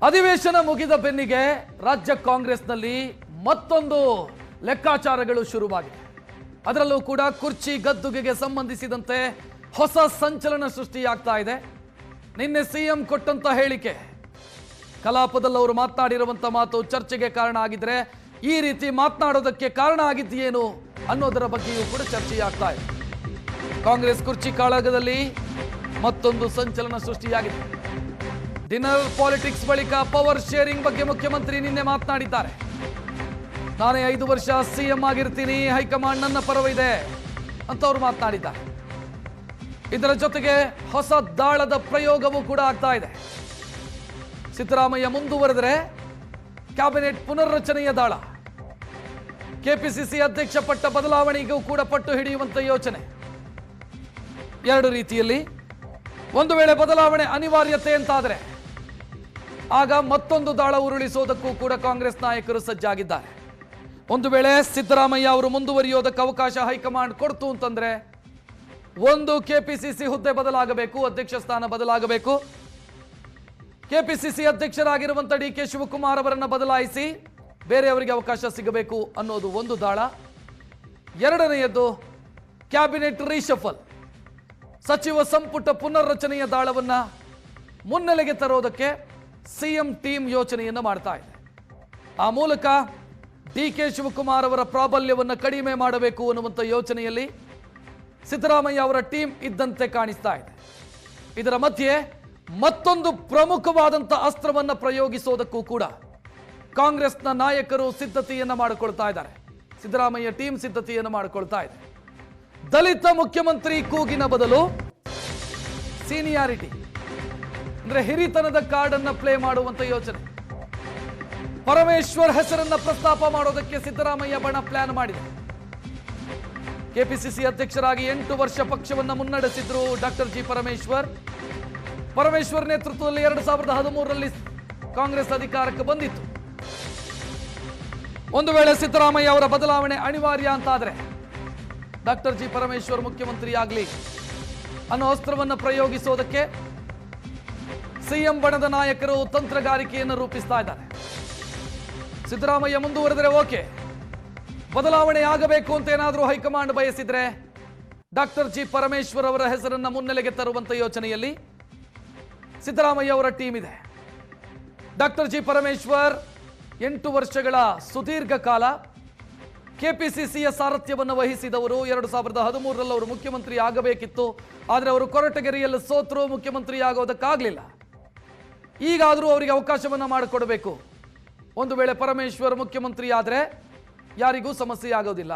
ಅಧಿವೇಶನ ಮುಗಿದ ಬೆನ್ನಿಗೆ ರಾಜ್ಯ ಕಾಂಗ್ರೆಸ್ನಲ್ಲಿ ಮತ್ತೊಂದು ಲೆಕ್ಕಾಚಾರಗಳು ಶುರುವಾಗಿದೆ. ಅದರಲ್ಲೂ ಕೂಡ ಕುರ್ಚಿ ಗದ್ದುಗೆಗೆ ಸಂಬಂಧಿಸಿದಂತೆ ಹೊಸ ಸಂಚಲನ ಸೃಷ್ಟಿಯಾಗ್ತಾ ಇದೆ. ನಿನ್ನೆ ಸಿಎಂ ಕೊಟ್ಟಂತ ಹೇಳಿಕೆ, ಕಲಾಪದಲ್ಲಿ ಅವರು ಮಾತನಾಡಿರುವಂತ ಮಾತು ಚರ್ಚೆಗೆ ಕಾರಣ ಆಗಿದ್ರೆ ಈ ರೀತಿ ಮಾತನಾಡೋದಕ್ಕೆ ಕಾರಣ ಆಗಿದೆಯೇನು ಅನ್ನೋದರ ಬಗ್ಗೆಯೂ ಕೂಡ ಚರ್ಚೆಯಾಗ್ತಾ ಇದೆ. ಕಾಂಗ್ರೆಸ್ ಕುರ್ಚಿ ಕಾಳಗದಲ್ಲಿ ಮತ್ತೊಂದು ಸಂಚಲನ ಸೃಷ್ಟಿಯಾಗಿದೆ. ಡಿನ್ನರ್ ಪಾಲಿಟಿಕ್ಸ್ ಬಳಿಕ ಪವರ್ ಶೇರಿಂಗ್ ಬಗ್ಗೆ ಮುಖ್ಯಮಂತ್ರಿ ನಿನ್ನೆ ಮಾತನಾಡಿದ್ದಾರೆ. ನಾನೇ 5 ವರ್ಷ ಸಿಎಂ ಆಗಿರ್ತೀನಿ, ಹೈಕಮಾಂಡ್ ನನ್ನ ಪರವಿದೆ ಅಂತ ಅವರು ಮಾತನಾಡಿದ್ದಾರೆ. ಇದರ ಜೊತೆಗೆ ಹೊಸ ದಾಳದ ಪ್ರಯೋಗವೂ ಕೂಡ ಆಗ್ತಾ ಇದೆ. ಸಿದ್ದರಾಮಯ್ಯ ಮುಂದುವರೆದರೆ ಕ್ಯಾಬಿನೆಟ್ ಪುನರ್ರಚನೆಯ ದಾಳ, ಕೆಪಿಸಿಸಿ ಅಧ್ಯಕ್ಷ ಪಟ್ಟ ಬದಲಾವಣೆಗೂ ಕೂಡ ಪಟ್ಟು ಹಿಡಿಯುವಂತ ಯೋಚನೆ. ಎರಡು ರೀತಿಯಲ್ಲಿ, ಒಂದು ವೇಳೆ ಬದಲಾವಣೆ ಅನಿವಾರ್ಯತೆ ಅಂತಾದರೆ ಆಗ ಮತ್ತೊಂದು ದಾಳ ಉರುಳಿಸೋದಕ್ಕೂ ಕೂಡ ಕಾಂಗ್ರೆಸ್ ನಾಯಕರು ಸಜ್ಜಾಗಿದ್ದಾರೆ. ಒಂದು ವೇಳೆ ಸಿದ್ದರಾಮಯ್ಯ ಅವರು ಮುಂದುವರಿಯೋದಕ್ಕೆ ಅವಕಾಶ ಹೈಕಮಾಂಡ್ ಕೊಡ್ತು ಅಂತಂದ್ರೆ, ಒಂದು ಕೆಪಿಸಿಸಿ ಹುದ್ದೆ ಬದಲಾಗಬೇಕು, ಅಧ್ಯಕ್ಷ ಸ್ಥಾನ ಬದಲಾಗಬೇಕು. ಕೆಪಿಸಿಸಿ ಅಧ್ಯಕ್ಷರಾಗಿರುವಂತ ಡಿಕೆ ಶಿವಕುಮಾರ್ ಅವರನ್ನು ಬದಲಾಯಿಸಿ ಬೇರೆಯವರಿಗೆ ಅವಕಾಶ ಸಿಗಬೇಕು ಅನ್ನೋದು ಒಂದು ದಾಳ. ಎರಡನೆಯದ್ದು ಕ್ಯಾಬಿನೆಟ್ ರೀಶಫಲ್, ಸಚಿವ ಸಂಪುಟ ಪುನರ್ರಚನೆಯ ದಾಳವನ್ನ ಮುನ್ನೆಲೆಗೆ ತರೋದಕ್ಕೆ ಸಿಎಂ ಟೀಮ್ ಯೋಚನೆಯನ್ನು ಮಾಡ್ತಾ ಇದೆ. ಆ ಮೂಲಕ ಡಿಕೆ ಶಿವಕುಮಾರ್ ಅವರ ಪ್ರಾಬಲ್ಯವನ್ನು ಕಡಿಮೆ ಮಾಡಬೇಕು ಅನ್ನುವಂಥ ಯೋಚನೆಯಲ್ಲಿ ಸಿದ್ದರಾಮಯ್ಯ ಅವರ ಟೀಮ್ ಇದ್ದಂತೆ ಕಾಣಿಸ್ತಾ ಇದೆ. ಇದರ ಮಧ್ಯೆ ಮತ್ತೊಂದು ಪ್ರಮುಖವಾದಂಥ ಅಸ್ತ್ರವನ್ನು ಪ್ರಯೋಗಿಸೋದಕ್ಕೂ ಕೂಡ ಕಾಂಗ್ರೆಸ್ನ ನಾಯಕರು ಸಿದ್ಧತೆಯನ್ನು ಮಾಡಿಕೊಳ್ತಾ ಇದ್ದಾರೆ. ಸಿದ್ದರಾಮಯ್ಯ ಟೀಮ್ ಸಿದ್ಧತೆಯನ್ನು ಮಾಡಿಕೊಳ್ತಾ ಇದೆ. ದಲಿತ ಮುಖ್ಯಮಂತ್ರಿ ಕೂಗಿನ ಬದಲು ಸೀನಿಯಾರಿಟಿ ಅಂದ್ರೆ ಹಿರಿತನದ ಕಾರ್ಡ್ ಅನ್ನ ಪ್ಲೇ ಮಾಡುವಂತ ಯೋಚನೆ. ಪರಮೇಶ್ವರ್ ಹೆಸರನ್ನ ಪ್ರಸ್ತಾಪ ಮಾಡೋದಕ್ಕೆ ಸಿದ್ದರಾಮಯ್ಯ ಬಣ ಪ್ಲಾನ್ ಮಾಡಿದೆ. ಕೆಪಿಸಿಸಿ ಅಧ್ಯಕ್ಷರಾಗಿ 8 ವರ್ಷ ಪಕ್ಷವನ್ನು ಮುನ್ನಡೆಸಿದ್ರು ಡಾಕ್ಟರ್ ಜಿ ಪರಮೇಶ್ವರ್. ಪರಮೇಶ್ವರ್ ನೇತೃತ್ವದಲ್ಲಿ 2013ರಲ್ಲಿ ಕಾಂಗ್ರೆಸ್ ಅಧಿಕಾರಕ್ಕೆ ಬಂದಿತ್ತು. ಒಂದು ವೇಳೆ ಸಿದ್ದರಾಮಯ್ಯ ಅವರ ಬದಲಾವಣೆ ಅನಿವಾರ್ಯ ಅಂತಾದ್ರೆ ಡಾಕ್ಟರ್ ಜಿ ಪರಮೇಶ್ವರ್ ಮುಖ್ಯಮಂತ್ರಿ ಆಗಲಿ ಅನ್ನೋ ಅಸ್ತ್ರವನ್ನು ಪ್ರಯೋಗಿಸೋದಕ್ಕೆ ಸಿಎಂ ಬಣದ ನಾಯಕರು ತಂತ್ರಗಾರಿಕೆಯನ್ನು ರೂಪಿಸ್ತಾ ಇದ್ದಾರೆ. ಸಿದ್ದರಾಮಯ್ಯ ಮುಂದುವರೆದರೆ ಓಕೆ, ಬದಲಾವಣೆ ಆಗಬೇಕು ಅಂತ ಏನಾದರೂ ಹೈಕಮಾಂಡ್ ಬಯಸಿದ್ರೆ ಡಾಕ್ಟರ್ ಜಿ ಪರಮೇಶ್ವರ್ ಅವರ ಹೆಸರನ್ನ ಮುನ್ನೆಲೆಗೆ ತರುವಂತ ಯೋಚನೆಯಲ್ಲಿ ಸಿದ್ದರಾಮಯ್ಯ ಅವರ ಟೀಮ್ ಇದೆ. ಡಾಕ್ಟರ್ ಜಿ ಪರಮೇಶ್ವರ್ 8 ವರ್ಷಗಳ ಸುದೀರ್ಘ ಕಾಲ ಕೆಪಿಸಿಸಿಯ ಸಾರಥ್ಯವನ್ನು ವಹಿಸಿದವರು. 2013ರಲ್ಲಿ ಅವರು ಮುಖ್ಯಮಂತ್ರಿ ಆಗಬೇಕಿತ್ತು, ಆದರೆ ಅವರು ಕೊರಟಗೆರೆಯಲ್ಲಿ ಸೋತರು, ಮುಖ್ಯಮಂತ್ರಿ ಆಗೋದಕ್ಕಾಗಲಿಲ್ಲ. ಈಗಾದರೂ ಅವರಿಗೆ ಅವಕಾಶವನ್ನು ಮಾಡಿಕೊಡಬೇಕು. ಒಂದು ವೇಳೆ ಪರಮೇಶ್ವರ್ ಮುಖ್ಯಮಂತ್ರಿ ಆದರೆ ಯಾರಿಗೂ ಸಮಸ್ಯೆ ಆಗೋದಿಲ್ಲ.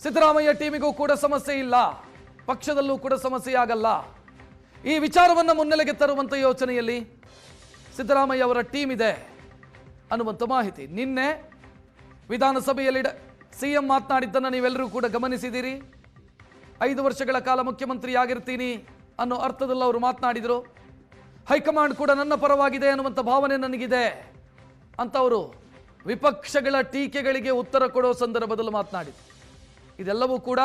ಸಿದ್ದರಾಮಯ್ಯ ಟೀಮಿಗೂ ಕೂಡ ಸಮಸ್ಯೆ ಇಲ್ಲ, ಪಕ್ಷದಲ್ಲೂ ಕೂಡ ಸಮಸ್ಯೆ ಆಗಲ್ಲ. ಈ ವಿಚಾರವನ್ನು ಮುನ್ನೆಲೆಗೆ ತರುವಂತ ಯೋಚನೆಯಲ್ಲಿ ಸಿದ್ದರಾಮಯ್ಯ ಅವರ ಟೀಮ್ ಇದೆ ಅನ್ನುವಂಥ ಮಾಹಿತಿ. ನಿನ್ನೆ ವಿಧಾನಸಭೆಯಲ್ಲಿ ಸಿಎಂ ಮಾತನಾಡಿದ್ದನ್ನು ನೀವೆಲ್ಲರೂ ಕೂಡ ಗಮನಿಸಿದ್ದೀರಿ. 5 ವರ್ಷಗಳ ಕಾಲ ಮುಖ್ಯಮಂತ್ರಿ ಆಗಿರ್ತೀನಿ ಅನ್ನೋ ಅರ್ಥದಲ್ಲಿ ಅವರು ಮಾತನಾಡಿದರು. ಹೈಕಮಾಂಡ್ ಕೂಡ ನನ್ನ ಪರವಾಗಿದೆ ಅನ್ನುವಂಥ ಭಾವನೆ ನನಗಿದೆ ಅಂತ ಅವರು ವಿಪಕ್ಷಗಳ ಟೀಕೆಗಳಿಗೆ ಉತ್ತರ ಕೊಡೋ ಸಂದರ್ಭದಲ್ಲಿ ಮಾತನಾಡಿದರು. ಇದೆಲ್ಲವೂ ಕೂಡ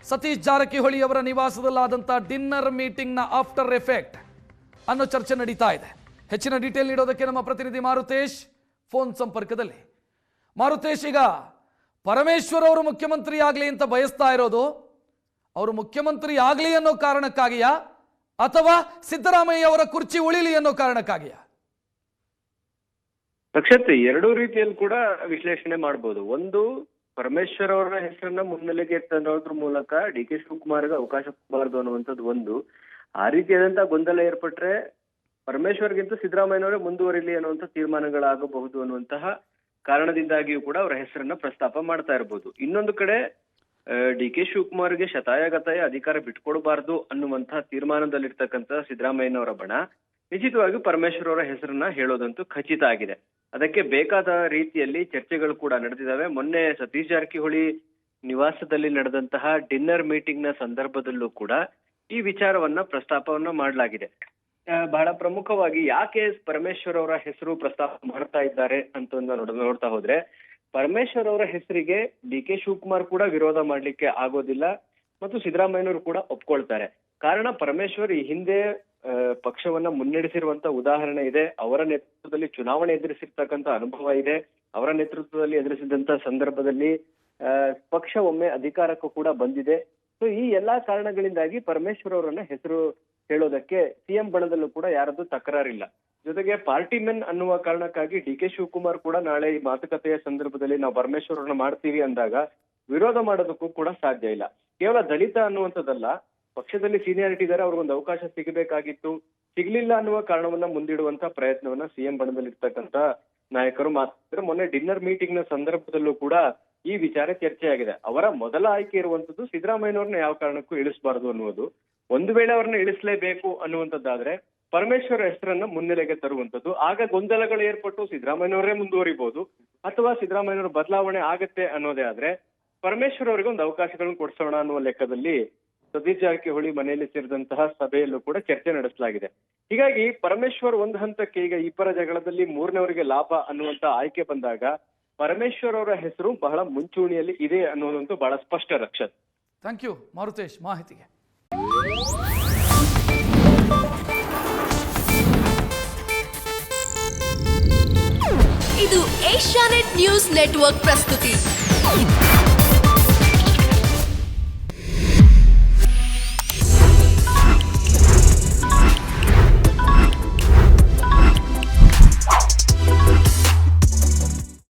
ಸತೀಶ್ ಜಾರಕಿಹೊಳಿ ಅವರ ನಿವಾಸದಲ್ಲಾದಂಥ ಡಿನ್ನರ್ ಮೀಟಿಂಗ್ನ ಆಫ್ಟರ್ ಎಫೆಕ್ಟ್ ಅನ್ನೋ ಚರ್ಚೆ ನಡೀತಾ ಇದೆ. ಹೆಚ್ಚಿನ ಡೀಟೇಲ್ ನೀಡೋದಕ್ಕೆ ನಮ್ಮ ಪ್ರತಿನಿಧಿ ಮಾರುತೇಶ್ ಫೋನ್ ಸಂಪರ್ಕದಲ್ಲಿ. ಮಾರುತೇಶ್, ಈಗ ಪರಮೇಶ್ವರ್ ಅವರು ಮುಖ್ಯಮಂತ್ರಿ ಆಗಲಿ ಅಂತ ಬಯಸ್ತಾ ಇರೋದು ಅವರು ಮುಖ್ಯಮಂತ್ರಿ ಆಗಲಿ ಅನ್ನೋ ಕಾರಣಕ್ಕಾಗಿಯಾ ಅಥವಾ ಸಿದ್ದರಾಮಯ್ಯ ಅವರ ಕುರ್ಚಿ ಉಳಿಲಿ ಅನ್ನೋ ಕಾರಣಕ್ಕಾಗಿಯಾ? ರಕ್ಷತ್, ಎರಡೂ ರೀತಿಯಲ್ಲಿ ಕೂಡ ವಿಶ್ಲೇಷಣೆ ಮಾಡಬಹುದು. ಒಂದು, ಪರಮೇಶ್ವರ್ ಅವರ ಹೆಸರನ್ನ ಮುನ್ನೆಲೆಗೆ ತರೋದ್ರ ಮೂಲಕ ಡಿ ಕೆ ಶಿವಕುಮಾರ್ಗೆ ಅವಕಾಶ ಕೊಡಬಾರದು ಅನ್ನುವಂಥದ್ದು ಒಂದು. ಆ ರೀತಿಯಾದಂತಹ ಗೊಂದಲ ಏರ್ಪಟ್ರೆ ಪರಮೇಶ್ವರ್ಗಿಂತ ಸಿದ್ದರಾಮಯ್ಯನವರೇ ಮುಂದುವರಿಲಿ ಅನ್ನುವಂಥ ತೀರ್ಮಾನಗಳಾಗಬಹುದು ಅನ್ನುವಂತಹ ಕಾರಣದಿಂದಾಗಿಯೂ ಕೂಡ ಅವರ ಹೆಸರನ್ನ ಪ್ರಸ್ತಾಪ ಮಾಡ್ತಾ ಇರಬಹುದು. ಇನ್ನೊಂದು ಕಡೆ ಡಿ ಕೆ ಶಿವಕುಮಾರ್ಗೆ ಶತಾಯಗತಾಯ ಅಧಿಕಾರ ಬಿಟ್ಕೊಡಬಾರ್ದು ಅನ್ನುವಂತಹ ತೀರ್ಮಾನದಲ್ಲಿರ್ತಕ್ಕಂಥ ಸಿದ್ದರಾಮಯ್ಯನವರ ಬಣ ನಿಶ್ಚಿತವಾಗಿ ಪರಮೇಶ್ವರ್ ಅವರ ಹೆಸರನ್ನ ಹೇಳೋದಂತೂ ಖಚಿತ ಆಗಿದೆ. ಅದಕ್ಕೆ ಬೇಕಾದ ರೀತಿಯಲ್ಲಿ ಚರ್ಚೆಗಳು ಕೂಡ ನಡೆದಿದ್ದಾವೆ. ಮೊನ್ನೆ ಸತೀಶ್ ಜಾರಕಿಹೊಳಿ ನಿವಾಸದಲ್ಲಿ ನಡೆದಂತಹ ಡಿನ್ನರ್ ಮೀಟಿಂಗ್ ನ ಸಂದರ್ಭದಲ್ಲೂ ಕೂಡ ಈ ವಿಚಾರವನ್ನ ಪ್ರಸ್ತಾಪವನ್ನ ಮಾಡಲಾಗಿದೆ. ಬಹಳ ಪ್ರಮುಖವಾಗಿ ಯಾಕೆ ಪರಮೇಶ್ವರ್ ಅವರ ಹೆಸರು ಪ್ರಸ್ತಾಪ ಮಾಡ್ತಾ ಇದ್ದಾರೆ ಅಂತ ನೋಡ್ತಾ ಹೋದ್ರೆ, ಪರಮೇಶ್ವರ್ ಅವರ ಹೆಸರಿಗೆ ಡಿ ಕೆ ಶಿವಕುಮಾರ್ ಕೂಡ ವಿರೋಧ ಮಾಡ್ಲಿಕ್ಕೆ ಆಗೋದಿಲ್ಲ ಮತ್ತು ಸಿದ್ದರಾಮಯ್ಯನವರು ಕೂಡ ಒಪ್ಕೊಳ್ತಾರೆ. ಕಾರಣ, ಪರಮೇಶ್ವರ್ ಈ ಹಿಂದೆ ಪಕ್ಷವನ್ನ ಮುನ್ನಡೆಸಿರುವಂತ ಉದಾಹರಣೆ ಇದೆ. ಅವರ ನೇತೃತ್ವದಲ್ಲಿ ಚುನಾವಣೆ ಎದುರಿಸಿರ್ತಕ್ಕಂಥ ಅನುಭವ ಇದೆ. ಅವರ ನೇತೃತ್ವದಲ್ಲಿ ಎದುರಿಸಿದಂತ ಸಂದರ್ಭದಲ್ಲಿ ಪಕ್ಷ ಒಮ್ಮೆ ಅಧಿಕಾರಕ್ಕೂ ಕೂಡ ಬಂದಿದೆ. ಸೊ ಈ ಎಲ್ಲಾ ಕಾರಣಗಳಿಂದಾಗಿ ಪರಮೇಶ್ವರ್ ಅವರನ್ನ ಹೆಸರು ಹೇಳೋದಕ್ಕೆ ಸಿಎಂ ಬಣದಲ್ಲೂ ಕೂಡ ಯಾರದ್ದು ತಕರಾರಿಲ್ಲ. ಜೊತೆಗೆ ಪಾರ್ಟಿ ಮೆನ್ ಅನ್ನುವ ಕಾರಣಕ್ಕಾಗಿ ಡಿ.ಕೆ. ಶಿವಕುಮಾರ್ ಕೂಡ ನಾಳೆ ಈ ಮಾತುಕತೆಯ ಸಂದರ್ಭದಲ್ಲಿ ನಾವು ಪರಮೇಶ್ವರ್ ಅವ್ರನ್ನ ಮಾಡ್ತೀವಿ ಅಂದಾಗ ವಿರೋಧ ಮಾಡೋದಕ್ಕೂ ಕೂಡ ಸಾಧ್ಯ ಇಲ್ಲ. ಕೇವಲ ದಲಿತ ಅನ್ನುವಂಥದ್ದಲ್ಲ, ಪಕ್ಷದಲ್ಲಿ ಸೀನಿಯಾರಿಟಿ ಇದ್ದಾರೆ, ಅವ್ರಿಗೊಂದು ಅವಕಾಶ ಸಿಗಬೇಕಾಗಿತ್ತು, ಸಿಗ್ಲಿಲ್ಲ ಅನ್ನುವ ಕಾರಣವನ್ನ ಮುಂದಿಡುವಂತ ಪ್ರಯತ್ನವನ್ನ ಸಿಎಂ ಬಣದಲ್ಲಿ ಇರ್ತಕ್ಕಂತ ನಾಯಕರು ಮಾತಾಡಿದ್ರೆ. ಮೊನ್ನೆ ಡಿನ್ನರ್ ಮೀಟಿಂಗ್ ನ ಸಂದರ್ಭದಲ್ಲೂ ಕೂಡ ಈ ವಿಚಾರ ಚರ್ಚೆ ಆಗಿದೆ. ಅವರ ಮೊದಲ ಆಯ್ಕೆ ಇರುವಂತದ್ದು ಸಿದ್ದರಾಮಯ್ಯನವ್ರನ್ನ ಯಾವ ಕಾರಣಕ್ಕೂ ಇಳಿಸಬಾರದು ಅನ್ನುವುದು. ಒಂದು ವೇಳೆ ಅವ್ರನ್ನ ಇಳಿಸಲೇಬೇಕು ಅನ್ನುವಂಥದ್ದಾದ್ರೆ ಪರಮೇಶ್ವರ್ ಹೆಸರನ್ನ ಮುನ್ನೆಲೆಗೆ ತರುವಂತದ್ದು. ಆಗ ಗೊಂದಲಗಳು ಏರ್ಪಟ್ಟು ಸಿದ್ದರಾಮಯ್ಯನವರೇ ಮುಂದುವರಿಬಹುದು, ಅಥವಾ ಸಿದ್ದರಾಮಯ್ಯನವರ ಬದಲಾವಣೆ ಆಗತ್ತೆ ಅನ್ನೋದೇ ಆದ್ರೆ ಪರಮೇಶ್ವರ್ ಅವರಿಗೆ ಒಂದು ಅವಕಾಶಗಳನ್ನು ಕೊಡಿಸೋಣ ಅನ್ನುವ ಲೆಕ್ಕದಲ್ಲಿ ಸತೀಶ್ ಜಾರಕಿಹೊಳಿ ಮನೆಯಲ್ಲಿ ಸೇರಿದಂತಹ ಸಭೆಯಲ್ಲೂ ಕೂಡ ಚರ್ಚೆ ನಡೆಸಲಾಗಿದೆ. ಹೀಗಾಗಿ ಪರಮೇಶ್ವರ್ ಒಂದು ಹಂತಕ್ಕೆ ಈಗ ಇಬ್ಬರ ಜಗಳದಲ್ಲಿ ಮೂರನೇವರಿಗೆ ಲಾಭ ಅನ್ನುವಂತ ಆಯ್ಕೆ ಬಂದಾಗ ಪರಮೇಶ್ವರ್ ಅವರ ಹೆಸರು ಬಹಳ ಮುಂಚೂಣಿಯಲ್ಲಿ ಇದೆ ಅನ್ನೋದಂತೂ ಬಹಳ ಸ್ಪಷ್ಟ. ರಕ್ಷತ್, ಥ್ಯಾಂಕ್ ಯು ಮಾರುತೇಶ್ ಮಾಹಿತಿಗೆ. ಇದು ಏಷ್ಯಾನೆಟ್ ನ್ಯೂಸ್ ನೆಟ್ವರ್ಕ್ ಪ್ರಸ್ತುತಿ.